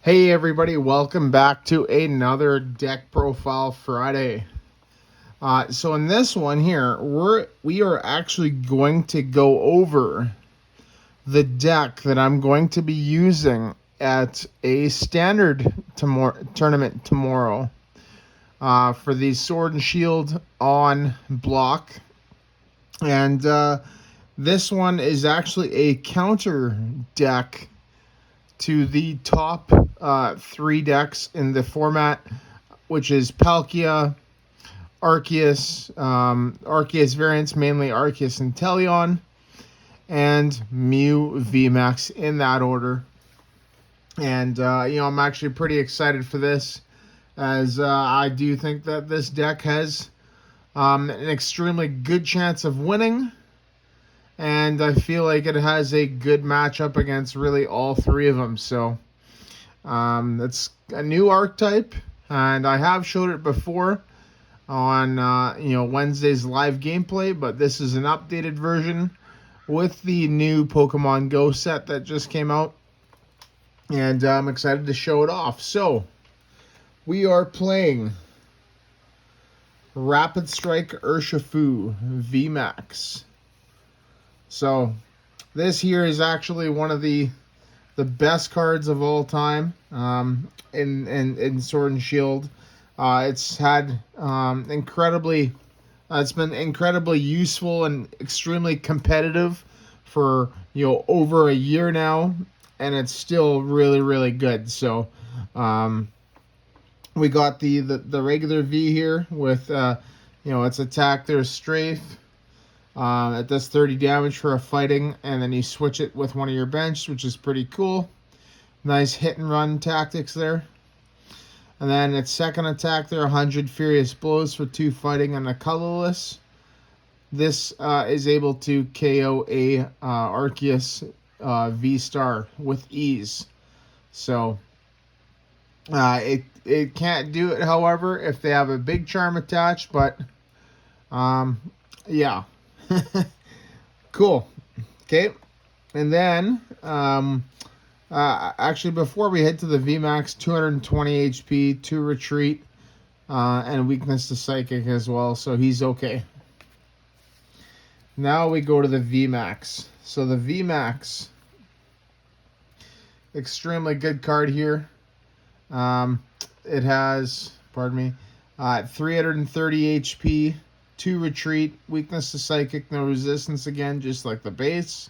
Hey everybody, welcome back to another Deck Profile Friday. So in this one here, we are actually going to go over the deck that I'm going to be using at a standard tournament tomorrow for the Sword and Shield on block. And this one is actually a counter deck to the top three decks in the format, which is Palkia, Arceus, Arceus variants, mainly Arceus and Teleon, and Mew VMAX in that order. And, I'm actually pretty excited for this, as I do think that this deck has an extremely good chance of winning. And I feel like it has a good matchup against really all three of them. So it's a new archetype, and I have showed it before on Wednesday's live gameplay. But this is an updated version with the new Pokemon Go set that just came out, and I'm excited to show it off. So we are playing Rapid Strike Urshifu VMAX. So this here is actually one of the best cards of all time in Sword and Shield. It's had it's been incredibly useful and extremely competitive for over a year now, and it's still really good. So we got the regular V here with its attack. There's strafe. It does 30 damage for a fighting, and then you switch it with one of your bench, which is pretty cool. Nice hit and run tactics there. And then its second attack there, 100 Furious Blows for 2 fighting and a colorless. This is able to KO a Arceus V-Star with ease. So it can't do it, however, if they have a big charm attached, but yeah. Cool. Okay. And then, actually, before we head to the VMAX, 220 HP, 2 retreat, and weakness to psychic as well, so he's okay. Now we go to the VMAX. So the VMAX, extremely good card here. It has, 330 HP. 2 retreat, weakness to psychic, no resistance again, just like the base.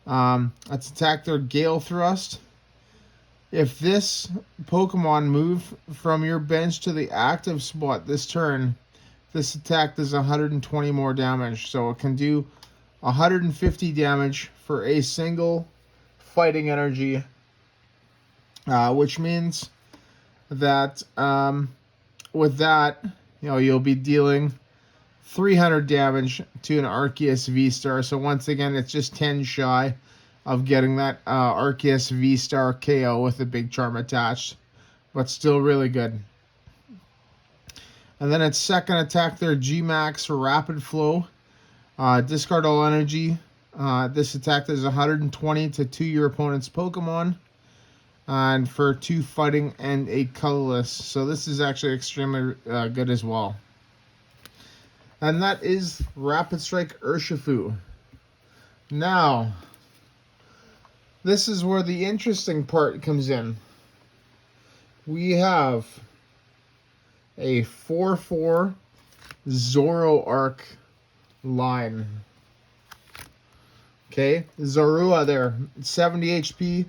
Let's attack their Gale Thrust. If this Pokemon move from your bench to the active spot this turn, this attack does 120 more damage. So it can do 150 damage for a single fighting energy, which means that with that, you'll be dealing 300 damage to an Arceus V-Star. So once again, it's just 10 shy of getting that Arceus V-Star KO with a big charm attached, but still really good. And then its second attack there, G-Max Rapid Flow. Discard all energy. This attack does 120 to your opponent's Pokemon, and for 2 fighting and a colorless. So this is actually extremely good as well. And that is Rapid Strike Urshifu. Now, this is where the interesting part comes in. We have a 4/4 Zoroark line. Okay, Zorua there, 70 HP,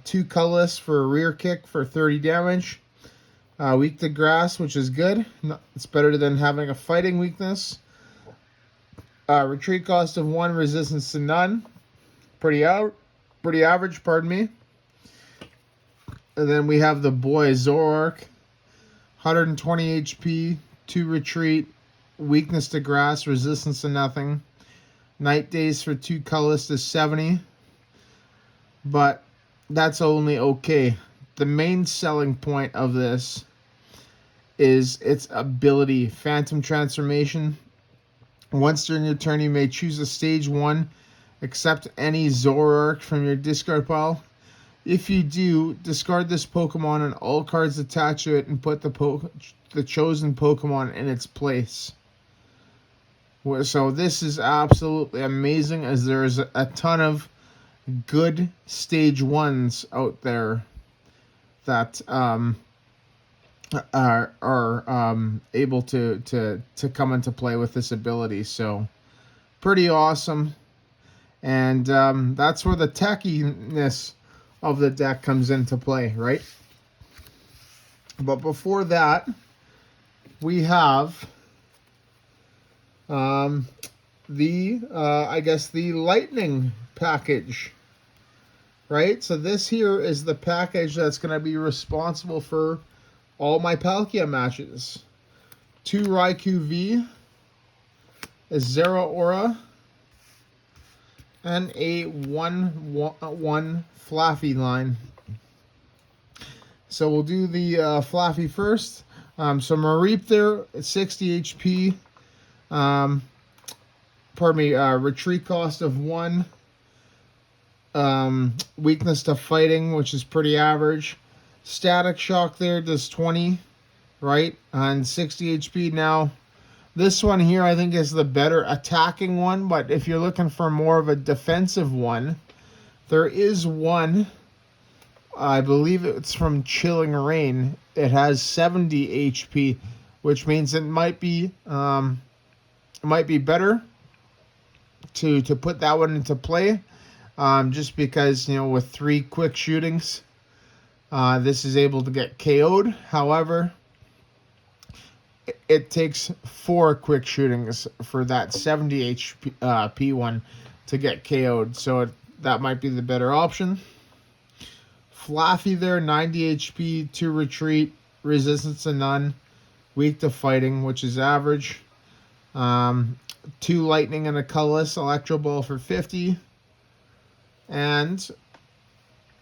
2 colorless for a rear kick for 30 damage. Weak to grass, which is good. It's better than having a fighting weakness. Retreat cost of 1, resistance to none. Pretty average, pardon me. And then we have the boy Zoroark. 120 HP, 2 retreat, weakness to grass, resistance to nothing. Night days for 2 colorless is 70. But that's only okay. The main selling point of this is its ability, Phantom Transformation. Once during your turn, you may choose a stage 1, except any Zoroark from your discard pile. If you do, discard this Pokemon and all cards attached to it and put the chosen Pokemon in its place. So this is absolutely amazing, as there is a ton of good stage 1s out there that are able to come into play with this ability. So pretty awesome. And that's where the techiness of the deck comes into play, right? But before that, we have I guess the lightning package, right? So this here is the package that's going to be responsible for all my Palkia matches. 2 Raiku V, a Zeraora, and a 1/1 Flaffy line. So we'll do the Flaffy first. So Mareep there at 60 HP. Retreat cost of 1. Weakness to fighting, which is pretty average. Static Shock there does 20, right? On 60 HP. Now, this one here I think is the better attacking one, but if you're looking for more of a defensive one, there is one. I believe it's from Chilling Rain. It has 70 HP, which means it might be better to put that one into play, just because, with 3 quick shootings, this is able to get KO'd. However, it takes 4 quick shootings for that 70 HP one to get KO'd, so that might be the better option. Flaffy there, 90 HP, 2 retreat, resistance to none, weak to fighting, which is average. 2 lightning and a colorless Electro Ball for 50. And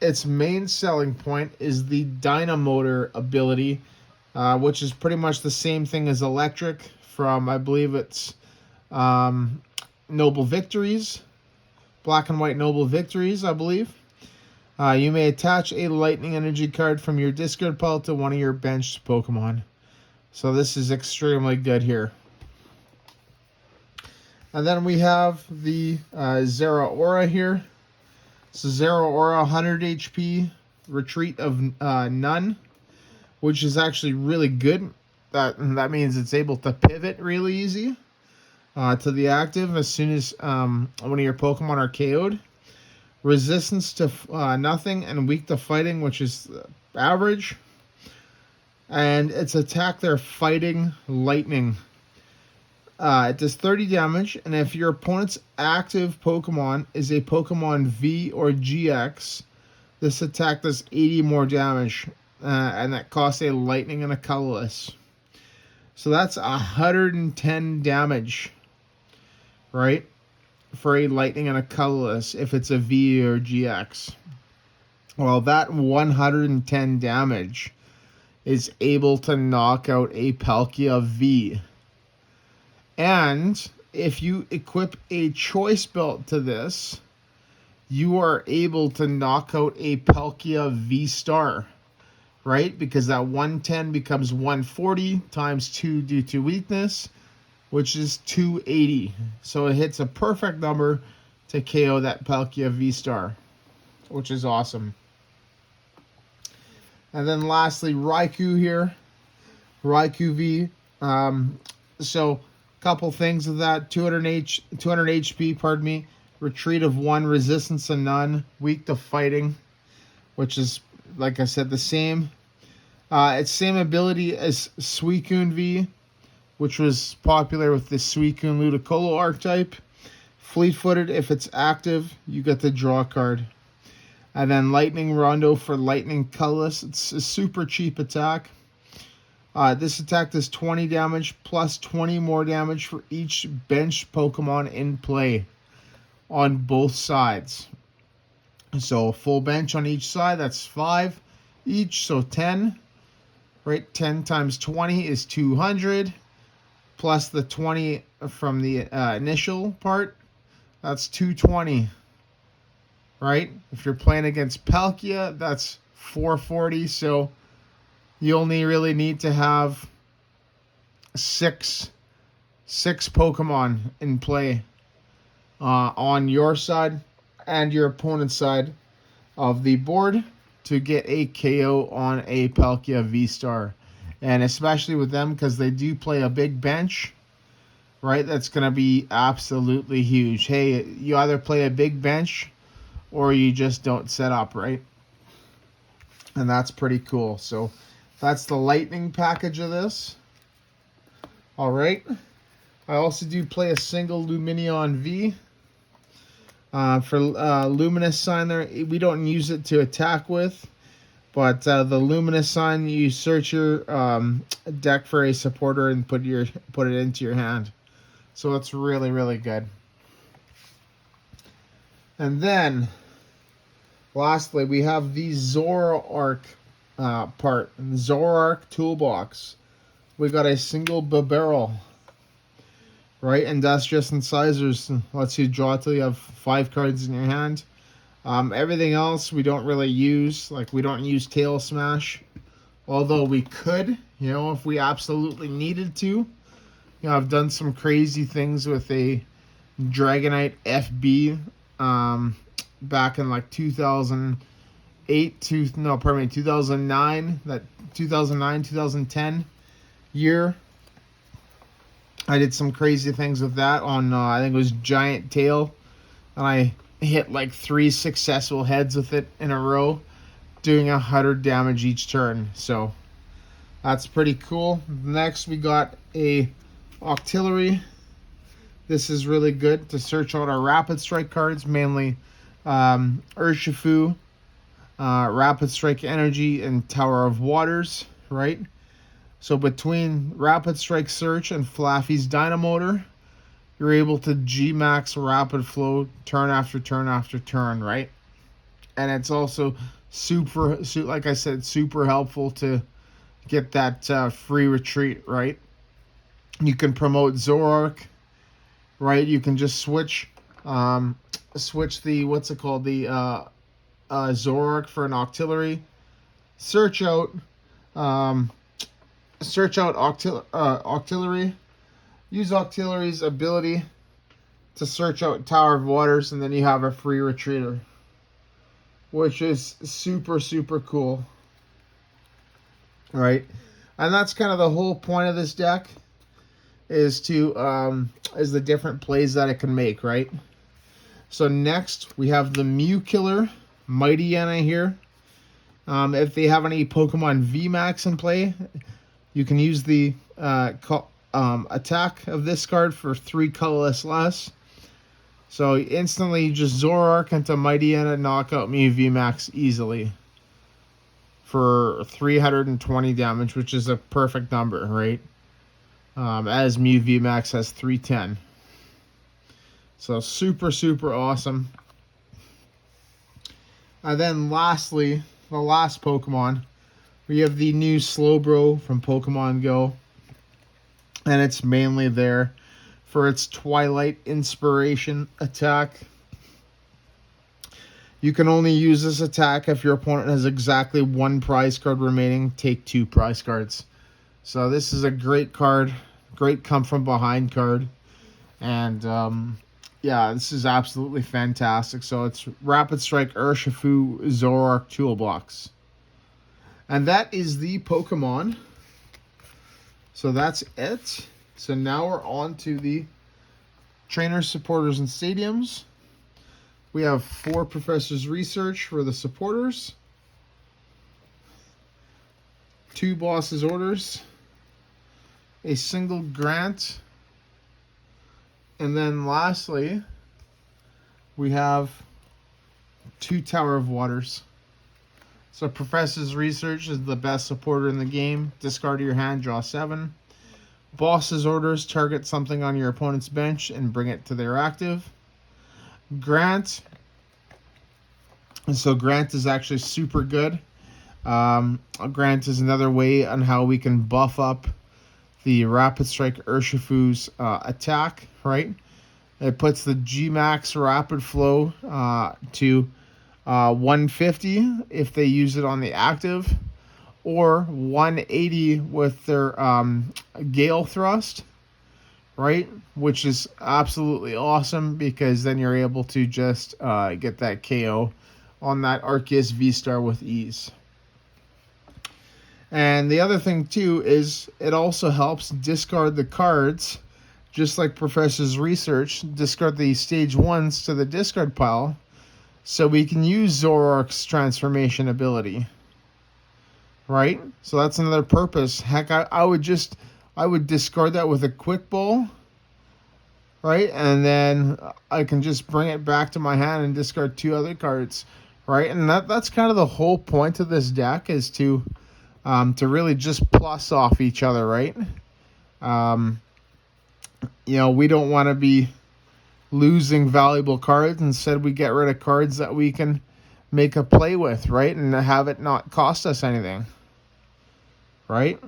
its main selling point is the Dynamotor ability, which is pretty much the same thing as electric from, I believe it's Noble Victories, Black and White Noble Victories, I believe. You may attach a lightning energy card from your discard pile to one of your benched Pokemon. So this is extremely good here. And then we have the Zeraora here. So Zeraora, 100 HP, retreat of none, which is actually really good. That means it's able to pivot really easy to the active as soon as one of your Pokemon are KO'd. Resistance to nothing and weak to fighting, which is average. And its attack there, Fighting Lightning. It does 30 damage, and if your opponent's active Pokemon is a Pokemon V or GX, this attack does 80 more damage, and that costs a lightning and a colorless. So that's 110 damage, right? For a lightning and a colorless if it's a V or GX. Well, that 110 damage is able to knock out a Palkia V. And if you equip a Choice Belt to this, you are able to knock out a Palkia V-Star, right? Because that 110 becomes 140 times 2 due to weakness, which is 280. So it hits a perfect number to KO that Palkia V-Star, which is awesome. And then lastly, Raiku here. Raiku V. So couple things of that. 200 HP, pardon me. Retreat of 1, resistance to none, weak to fighting, which is, like I said, the same. Its same ability as Suicune V, which was popular with the Suicune Ludicolo archetype. Fleet-footed, if it's active, you get to draw a card. And then Lightning Rondo for Lightning Colorless. It's a super cheap attack. This attack does 20 damage plus 20 more damage for each bench Pokemon in play on both sides. So full bench on each side, that's 5 each, so 10. Right, 10 times 20 is 200, plus the 20 from the initial part, that's 220. right? If you're playing against Palkia, that's 440, so you only really need to have six Pokemon in play on your side and your opponent's side of the board to get a KO on a Palkia V-Star. And especially with them, because they do play a big bench, right? That's going to be absolutely huge. Hey, you either play a big bench or you just don't set up, right? And that's pretty cool. So that's the lightning package of this. All right. I also do play a single Lumineon V. For Luminous sign there, we don't use it to attack with. But the Luminous sign, you search your deck for a supporter and put it into your hand. So it's really, really good. And then, lastly, we have the Zoroark part. Zoroark Toolbox. We got a single barrel. Right? Industrious Incisors lets you draw till you have 5 cards in your hand. Everything else we don't really use. Like, we don't use Tail Smash. Although we could, if we absolutely needed to. I've done some crazy things with a Dragonite FB back in like 2009, that 2010 year. I did some crazy things with that on, I think it was Giant Tail, and I hit like 3 successful heads with it in a row, doing 100 damage each turn. So that's pretty cool. Next, we got a Octillery. This is really good to search out our Rapid Strike cards, mainly Urshifu, Rapid Strike Energy, and Tower of Waters, right? So between Rapid Strike Search and Flaffy's Dynamotor, you're able to G-Max Rapid Flow turn after turn after turn, right? And it's also like I said, super helpful to get that free retreat, right? You can promote Zoroark, right? You can just switch the, the Zoroark for an Octillery. Search out Octillery. Use Octillery's ability to search out Tower of Waters, and then you have a free retreater, which is super, super cool, right? And that's kind of the whole point of this deck, is the different plays that it can make, right? So next we have the Mew Killer Mightyena here. If they have any Pokemon VMAX in play, you can use the attack of this card for 3 colorless less. So instantly just Zoroark into Mightyena, knock out Mew VMAX easily for 320 damage, which is a perfect number, right? As Mew VMAX has 310. So super, super awesome. And then lastly, the last Pokemon, we have the new Slowbro from Pokemon Go. And it's mainly there for its Twilight Inspiration attack. You can only use this attack if your opponent has exactly 1 prize card remaining. Take 2 prize cards. So this is a great card. Great come from behind card. And yeah, this is absolutely fantastic. So it's Rapid Strike Urshifu Zoroark Toolbox. And that is the Pokemon. So that's it. So now we're on to the trainers, supporters, and stadiums. We have 4 Professor's Research for the supporters, 2 Boss's Orders, a single Grant, and then lastly, we have 2 Tower of Waters. So Professor's Research is the best supporter in the game. Discard your hand, draw 7. Boss's Orders, target something on your opponent's bench and bring it to their active. Grant. And so Grant is actually super good. Grant is another way on how we can buff up the Rapid Strike Urshifu's attack, right? It puts the G-Max Rapid Flow to 150 if they use it on the active, or 180 with their Gale Thrust, right? Which is absolutely awesome because then you're able to just get that KO on that Arceus V-Star with ease. And the other thing too is it also helps discard the cards, just like Professor's research, discard the stage 1s to the discard pile, so we can use Zoroark's transformation ability. Right? So that's another purpose. Heck, I would discard that with a quick ball, right? And then I can just bring it back to my hand and discard 2 other cards, right? And that's kind of the whole point of this deck, is to really just plus off each other, right? We don't want to be losing valuable cards. Instead, we get rid of cards that we can make a play with, right? And have it not cost us anything, right?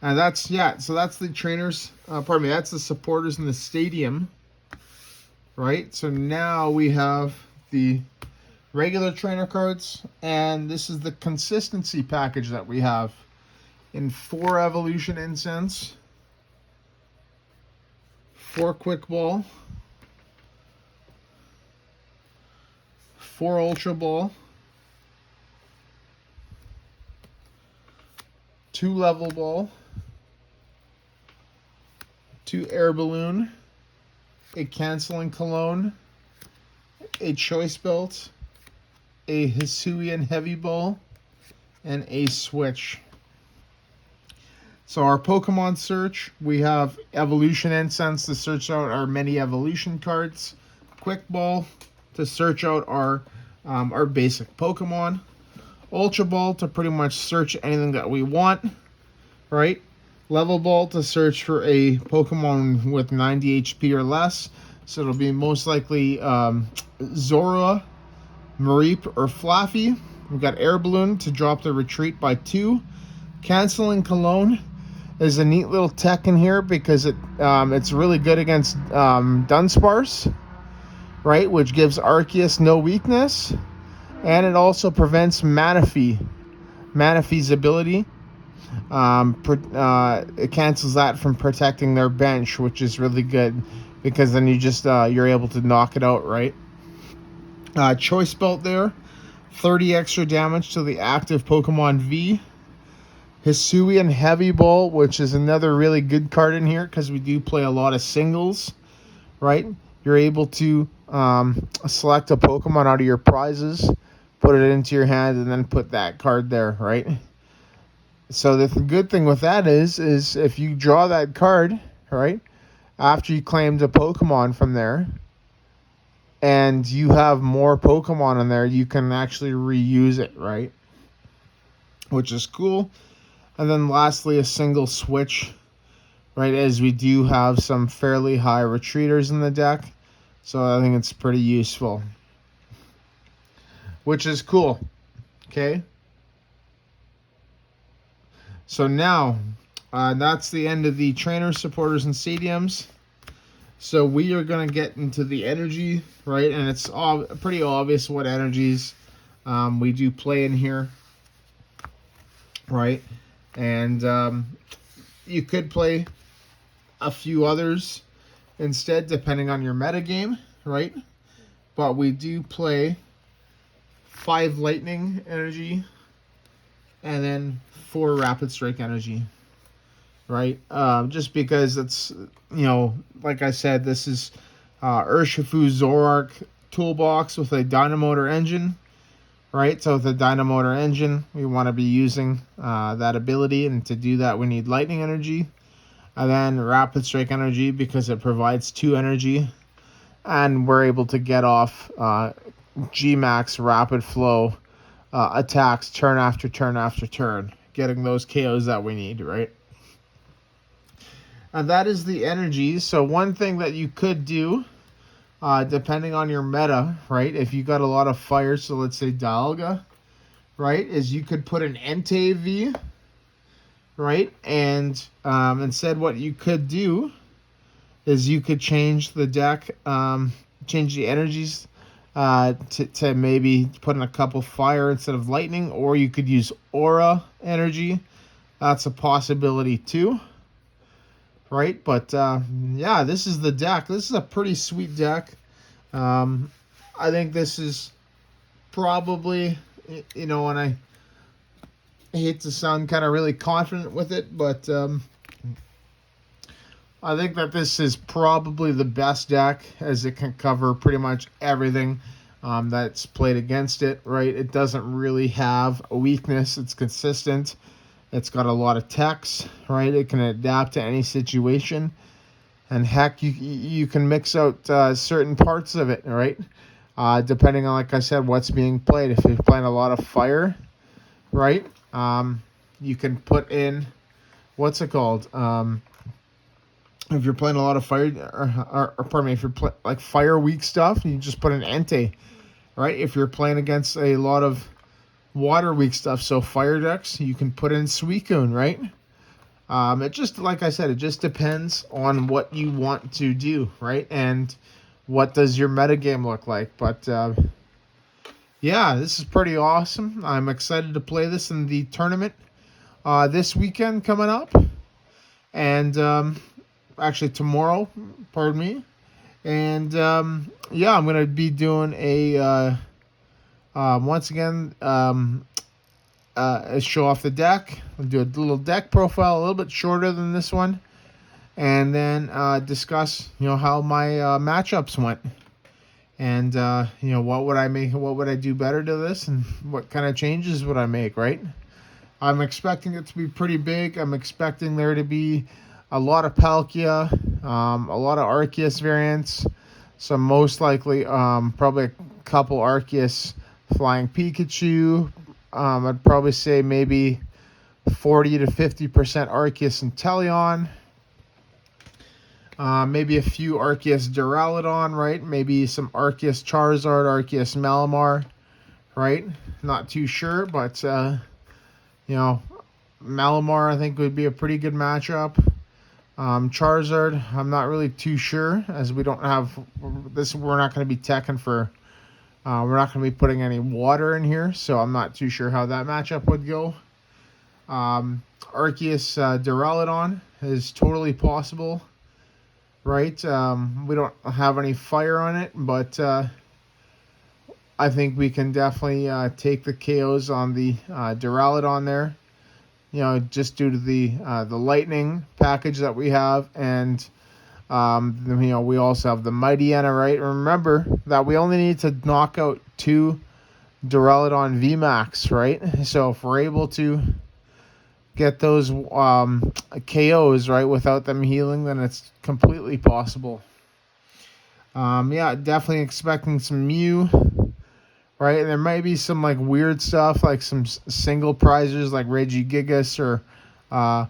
And that's the trainers, that's the supporters in the stadium, right? So now we have the regular trainer cards, and this is the consistency package that we have in 4 Evolution Incense, 4 Quick Ball, 4 Ultra Ball, 2 Level Ball, 2 Air Balloon, a Canceling Cologne, a Choice Belt, a Hisuian Heavy Ball, and a Switch. So our Pokemon search, we have Evolution Incense to search out our many evolution cards, Quick Ball to search out our basic Pokemon, Ultra Ball to pretty much search anything that we want, right? Level Ball to search for a Pokemon with 90 HP or less. So it'll be most likely Zorua, Mareep, or Flaffy. We've got Air Balloon to drop the retreat by 2. Canceling Cologne is a neat little tech in here because it's really good against Dunsparce, right? Which gives Arceus no weakness. And it also prevents Manaphy's ability. It cancels that from protecting their bench, which is really good because then you're able to knock it out, right? Choice Belt there, 30 extra damage to the active Pokemon V. Hisuian Heavy Ball, which is another really good card in here because we do play a lot of singles, right? You're able to select a Pokemon out of your prizes, put it into your hand, and then put that card there, right? So the good thing with that is if you draw that card, right, after you claimed a Pokemon from there, and you have more Pokemon in there, you can actually reuse it, right? Which is cool. And then lastly, a single switch, right, as we do have some fairly high retreaters in the deck. So I think it's pretty useful. Which is cool. Okay? So now, that's the end of the trainer, supporters, and stadiums. So we are going to get into the energy, right? And it's pretty obvious what energies we do play in here, right? And you could play a few others instead, depending on your metagame, right? But we do play 5 lightning energy and then 4 rapid strike energy, right? Just because it's, like I said, this is Urshifu Zoroark toolbox with a Dynamotor engine, right? So with the Dynamotor engine, we want to be using that ability, and to do that, we need lightning energy, and then rapid strike energy because it provides 2 energy, and we're able to get off G-Max rapid flow attacks turn after turn after turn, getting those KOs that we need, right? And that is the energy. So one thing that you could do, depending on your meta, right, if you got a lot of fire, so let's say Dialga, right, is you could put an Entei V, right, and instead what you could do is you could change the deck, change the energies to maybe put in a couple fire instead of lightning, or you could use aura energy. That's a possibility too, right? But yeah, this is the deck. This is a pretty sweet deck. I think this is probably, and I hate to sound kind of really confident with it, but I think that this is probably the best deck, as it can cover pretty much everything that's played against it, right? It doesn't really have a weakness. It's consistent. It's got a lot of techs, right? It can adapt to any situation. And heck, you can mix out certain parts of it, right? Depending on, like I said, what's being played. If you're playing a lot of fire, right? You can put in, what's it called? If you're playing a lot of fire, or pardon me, if you're like fire weak stuff, you just put an Entei, right? If you're playing against a lot of water weak stuff, so fire decks, you can put in Suicune, right? It just, like I said, it just depends on what you want to do, right? And what does your metagame look like? But yeah, this is pretty awesome. I'm excited to play this in the tournament this weekend coming up. And actually tomorrow, pardon me. And yeah, I'm going to be doing a, once again, show off the deck. I'll do a little deck profile, a little bit shorter than this one. And then discuss, how my matchups went. And, what would I make, what would I do better to this, and what kind of changes would I make, right? I'm expecting it to be pretty big. I'm expecting there to be a lot of Palkia, a lot of Arceus variants, some most likely probably a couple Arceus Flying Pikachu. I'd probably say maybe 40 to 50% Arceus Inteleon. Maybe a few Arceus Duraludon, right? Maybe some Arceus Charizard, Arceus Malamar, right? Not too sure, but, Malamar I think would be a pretty good matchup. Charizard, I'm not really too sure, as we don't have this. We're not going to be teching for. We're not going to be putting any water in here, so I'm not too sure how that matchup would go. Arceus Duraludon is totally possible, right? We don't have any fire on it, but I think we can definitely take the KOs on the Duraludon there. Just due to the lightning package that we have, and we also have the Mightyena, right? Remember that we only need to knock out 2 Duraludon VMAX, right? So if we're able to get those KOs, right, without them healing, then it's completely possible. Yeah, definitely expecting some Mew. Right, and there might be some like weird stuff, like some single prizes like Regigigas or Lunathrone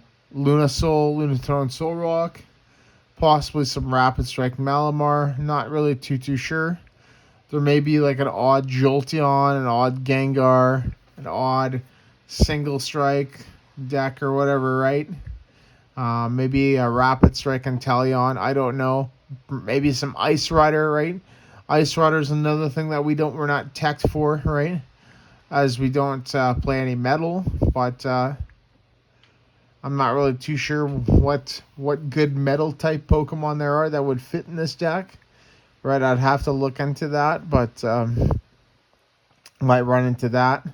Solrock. Possibly some Rapid Strike Malamar. Not really too sure. There may be like an odd Jolteon, an odd Gengar, an odd Single Strike deck or whatever, right? Maybe a Rapid Strike Inteleon. I don't know. Maybe some Ice Rider, right? Ice Rider is another thing that we're not teched for, right? As we don't play any metal, but I'm not really too sure what good metal type Pokemon there are that would fit in this deck, right? I'd have to look into that, but might run into that.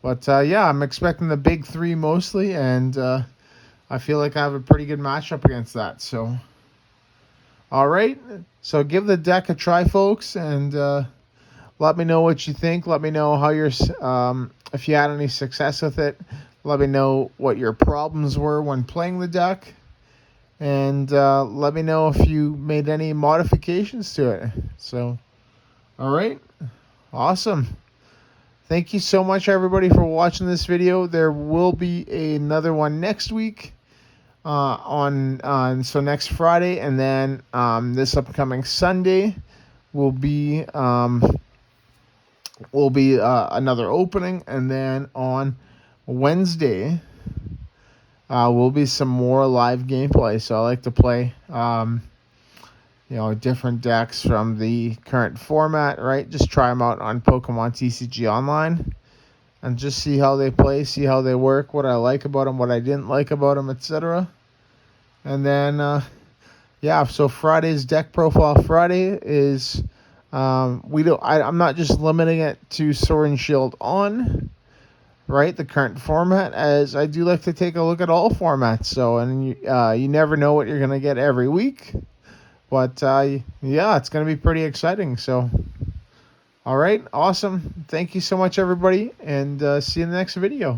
But yeah, I'm expecting the big 3 mostly, and I feel like I have a pretty good matchup against that. So, all right. So give the deck a try, folks, and let me know what you think. Let me know how if you had any success with it. Let me know what your problems were when playing the deck, and let me know if you made any modifications to it. So, all right, awesome. Thank you so much, everybody, for watching this video. There will be another one next week. So next Friday, and then this upcoming Sunday will be another opening, and then on Wednesday will be some more live gameplay. So I like to play different decks from the current format, right? Just try them out on Pokemon TCG Online and just see how they play, see how they work, what I like about them, what I didn't like about them, etc. And then, so Friday's Deck Profile Friday is, I'm not just limiting it to Sword and Shield on, right? The current format, as I do like to take a look at all formats. So, and you never know what you're going to get every week. But it's going to be pretty exciting. So, all right, awesome. Thank you so much, everybody, and see you in the next video.